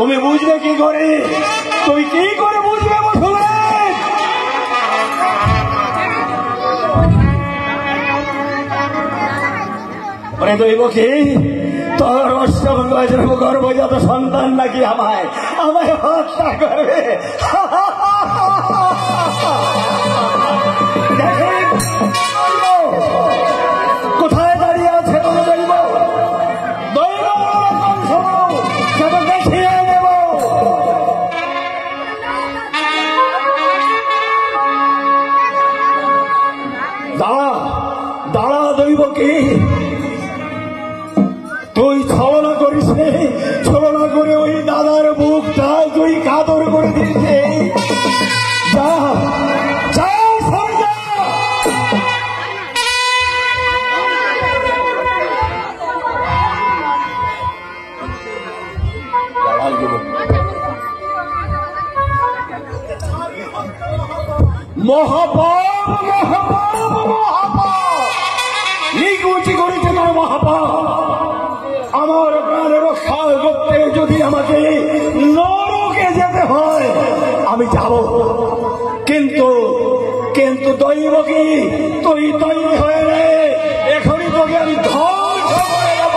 তুমি বুঝবে কি করে? তুই কি করে বুঝবে বসলে? ওরে দৈব কি তোর অষ্টম গর্ভজাত সন্তান নাকি আমায় হত্যা করবে? কোথায় দাঁড়িয়ে আছে তোর দৈব? দৈব যেন দেখিয়ে দেব। দাঁড়া দাঁড়া দৈব কি তুই ছলনা করিস, ছলনা করে ওই দাদার বুকটা তুই কাতর করে দিচ্ছে। যা যা মহাপাপ মহাপাপ মহাপাপ নিকুচি করেছে তোর মহাপাপ। আমার প্রাণের রক্ষা করতে যদি আমাকে নরকে যেতে হয় আমি যাব, কিন্তু কিন্তু দৈব কি তুই তৈরি হয়ে রে, এখনই তোকে আমি ধ্বংস করে দেব।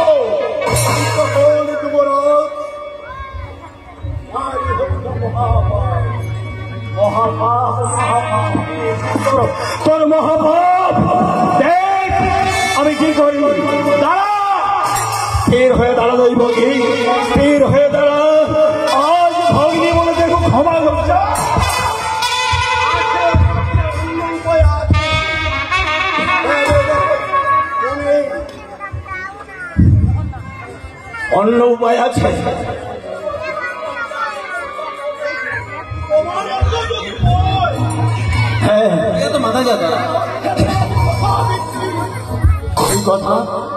তোর মহাপাপ দেখ আমি কি করি। দাঁড়া, স্থির হয়ে দাঁড়া দৈব কি, স্থির হয়ে দাঁড়া। আজ ভগ্নী বলে দেখো ক্ষমা করছে। অন্য উপায় আছে? হ্যাঁ মাথা যাতা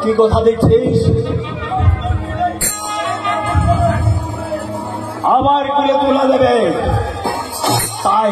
কি কথা দেখছিস? আবার কুলে তোলা দেবে, তাই